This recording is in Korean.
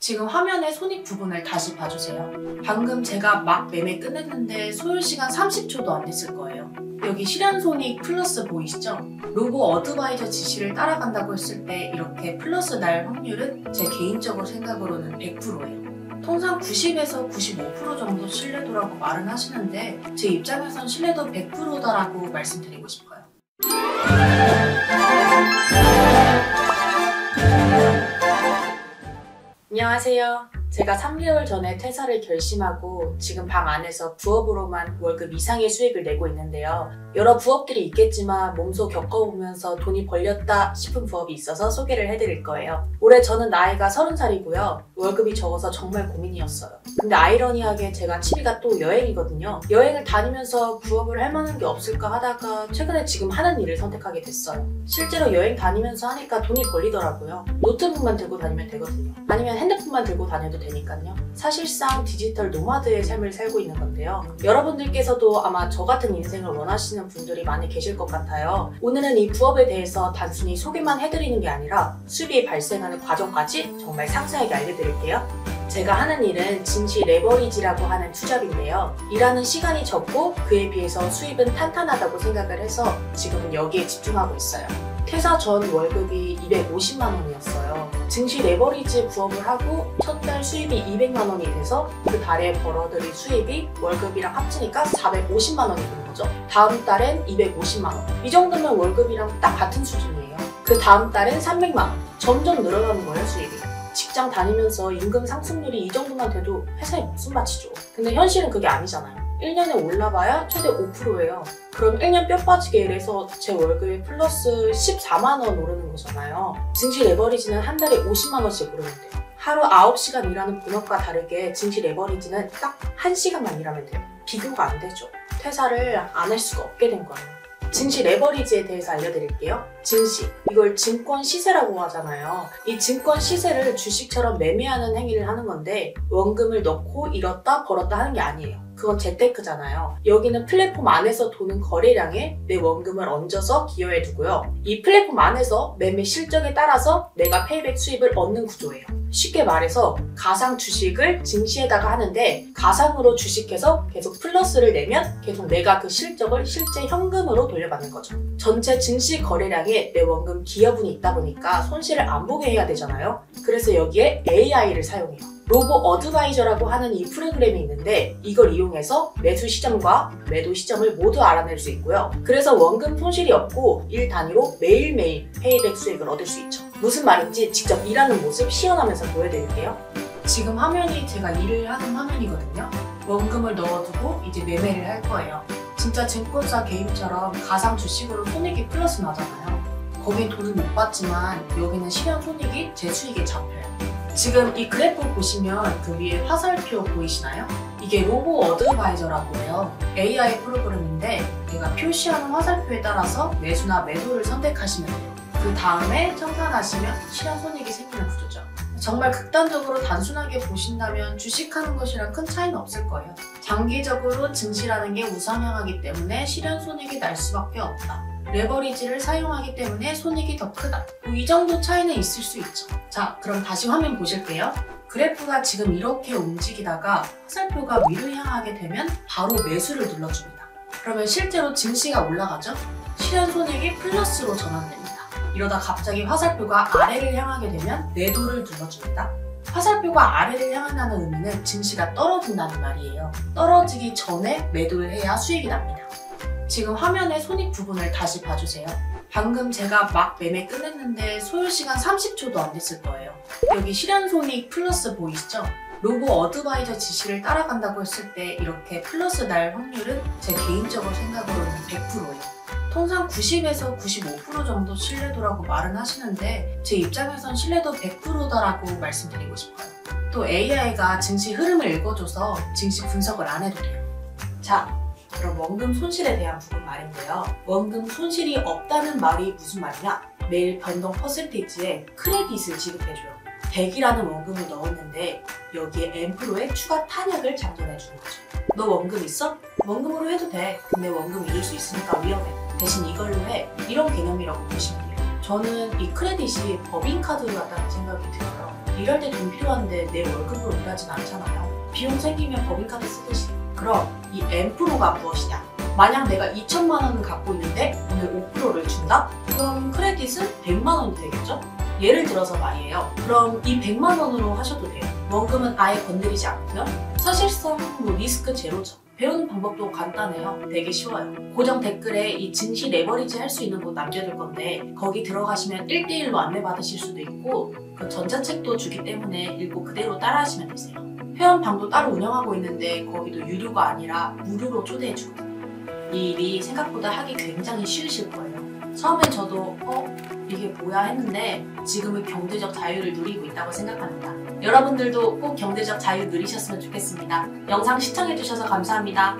지금 화면의 손익 부분을 다시 봐주세요. 방금 제가 막 매매 끝냈는데 소요시간 30초도 안 됐을 거예요. 여기 실현손익 플러스 보이시죠? 로보 어드바이저 지시를 따라간다고 했을 때 이렇게 플러스 날 확률은 제 개인적으로 생각으로는 100%예요. 통상 90에서 95% 정도 신뢰도라고 말은 하시는데 제 입장에선 신뢰도 100%다라고 말씀드리고 싶어요. 안녕하세요. 제가 3개월 전에 퇴사를 결심하고 지금 방 안에서 부업으로만 월급 이상의 수익을 내고 있는데요. 여러 부업들이 있겠지만 몸소 겪어보면서 돈이 벌렸다 싶은 부업이 있어서 소개를 해드릴 거예요. 올해 저는 나이가 30살이고요. 월급이 적어서 정말 고민이었어요. 근데 아이러니하게 제가 취미가 또 여행이거든요. 여행을 다니면서 부업을 할 만한 게 없을까 하다가 최근에 지금 하는 일을 선택하게 됐어요. 실제로 여행 다니면서 하니까 돈이 벌리더라고요. 노트북만 들고 다니면 되거든요. 아니면 핸드폰만 들고 다녀도 되니까요. 사실상 디지털 노마드의 삶을 살고 있는 건데요. 여러분들께서도 아마 저 같은 인생을 원하시는 분들이 많이 계실 것 같아요. 오늘은 이 부업에 대해서 단순히 소개만 해드리는 게 아니라 수입이 발생하는 과정까지 정말 상세하게 알려드릴게요. 제가 하는 일은 증시 레버리지라고 하는 투잡인데요. 일하는 시간이 적고 그에 비해서 수입은 탄탄하다고 생각을 해서 지금은 여기에 집중하고 있어요. 퇴사 전 월급이 250만 원이었어요. 증시 레버리지 부업을 하고 첫 달 수입이 200만 원이 돼서 그 달에 벌어들일 수입이 월급이랑 합치니까 450만 원이 된 거죠. 다음 달엔 250만 원. 이 정도면 월급이랑 딱 같은 수준이에요. 그 다음 달엔 300만 원. 점점 늘어나는 거예요, 수입이. 직장 다니면서 임금 상승률이 이 정도만 돼도 회사에 무슨 마치죠. 근데 현실은 그게 아니잖아요. 1년에 올라봐야 최대 5%예요. 그럼 1년 뼈 빠지게 일해서 제 월급이 플러스 14만 원 오르는 거잖아요. 증시 레버리지는 한 달에 50만 원씩 오르는데요. 하루 9시간 일하는 본업과 다르게 증시 레버리지는 딱 1시간만 일하면 돼요. 비교가 안 되죠. 퇴사를 안 할 수가 없게 된 거예요. 증시 레버리지에 대해서 알려드릴게요. 증시, 이걸 증권 시세라고 하잖아요. 이 증권 시세를 주식처럼 매매하는 행위를 하는 건데 원금을 넣고 잃었다 벌었다 하는 게 아니에요. 그건 재테크잖아요. 여기는 플랫폼 안에서 도는 거래량에 내 원금을 얹어서 기여해두고요. 이 플랫폼 안에서 매매 실적에 따라서 내가 페이백 수입을 얻는 구조예요. 쉽게 말해서 가상 주식을 증시에다가 하는데 가상으로 주식해서 계속 플러스를 내면 계속 내가 그 실적을 실제 현금으로 돌려받는 거죠. 전체 증시 거래량에 내 원금 기여분이 있다 보니까 손실을 안 보게 해야 되잖아요. 그래서 여기에 AI를 사용해요. 로보 어드바이저라고 하는 이 프로그램이 있는데 이걸 이용해서 매수 시점과 매도 시점을 모두 알아낼 수 있고요. 그래서 원금 손실이 없고 일 단위로 매일매일 페이백 수익을 얻을 수 있죠. 무슨 말인지 직접 일하는 모습 시연하면서 보여드릴게요. 지금 화면이 제가 일을 하는 화면이거든요. 원금을 넣어두고 이제 매매를 할 거예요. 진짜 증권사 개입처럼 가상 주식으로 손익이 플러스 나잖아요. 거긴 돈을 못 받지만 여기는 실현 손익이 제 수익에 잡혀요. 지금 이 그래프 보시면 그 위에 화살표 보이시나요? 이게 로보 어드바이저라고 해요. AI 프로그램인데 얘가 표시하는 화살표에 따라서 매수나 매도를 선택하시면 돼요. 그 다음에 청산하시면 실현 손익이 생기는 구조죠. 정말 극단적으로 단순하게 보신다면 주식하는 것이랑 큰 차이는 없을 거예요. 장기적으로 증시라는 게 우상향하기 때문에 실현 손익이 날 수밖에 없다. 레버리지를 사용하기 때문에 손익이 더 크다. 이 정도 차이는 있을 수 있죠. 자, 그럼 다시 화면 보실게요. 그래프가 지금 이렇게 움직이다가 화살표가 위로 향하게 되면 바로 매수를 눌러줍니다. 그러면 실제로 증시가 올라가죠? 실현 손익이 플러스로 전환됩니다. 이러다 갑자기 화살표가 아래를 향하게 되면 매도를 눌러줍니다. 화살표가 아래를 향한다는 의미는 증시가 떨어진다는 말이에요. 떨어지기 전에 매도를 해야 수익이 납니다. 지금 화면의 손익 부분을 다시 봐주세요. 방금 제가 막 매매 끝냈는데 소요시간 30초도 안 됐을 거예요. 여기 실현손익 플러스 보이시죠? 로보 어드바이저 지시를 따라간다고 했을 때 이렇게 플러스 날 확률은 제 개인적으로 생각으로는 100%예요. 통상 90에서 95% 정도 신뢰도라고 말은 하시는데 제 입장에선 신뢰도 100%다라고 말씀드리고 싶어요. 또 AI가 증시 흐름을 읽어줘서 증시 분석을 안 해도 돼요. 자, 그럼 원금 손실에 대한 부분 말인데요. 원금 손실이 없다는 말이 무슨 말이냐? 매일 변동 퍼센테이지에 크레딧을 지급해줘요. 100이라는 원금을 넣었는데 여기에 N프로의 추가 탄약을 장전해주는 거죠. 너 원금 있어? 원금으로 해도 돼. 근데 원금 잃을 수 있으니까 위험해. 대신 이걸로 해. 이런 개념이라고 보시면 돼요. 저는 이 크레딧이 법인카드 같다는 생각이 들어요. 일할 때 돈 필요한데 내 월급으로 일하진 않잖아요. 비용 생기면 법인카드 쓰듯이. 그럼 이 N프로가 무엇이냐? 만약 내가 2천만 원을 갖고 있는데 오늘 5%를 준다? 그럼 크레딧은 100만 원이 되겠죠? 예를 들어서 말이에요. 그럼 이 100만 원으로 하셔도 돼요. 원금은 아예 건드리지 않고요. 사실상 리스크 제로죠. 배우는 방법도 간단해요. 되게 쉬워요. 고정 댓글에 이 증시 레버리지 할 수 있는 곳 남겨둘 건데 거기 들어가시면 1대1로 안내받으실 수도 있고 그 전자책도 주기 때문에 읽고 그대로 따라하시면 되세요. 회원방도 따로 운영하고 있는데 거기도 유료가 아니라 무료로 초대해주거든요. 이 일이 생각보다 하기 굉장히 쉬우실 거예요. 처음엔 저도 이게 뭐야 했는데 지금은 경제적 자유를 누리고 있다고 생각합니다. 여러분들도 꼭 경제적 자유 누리셨으면 좋겠습니다. 영상 시청해주셔서 감사합니다.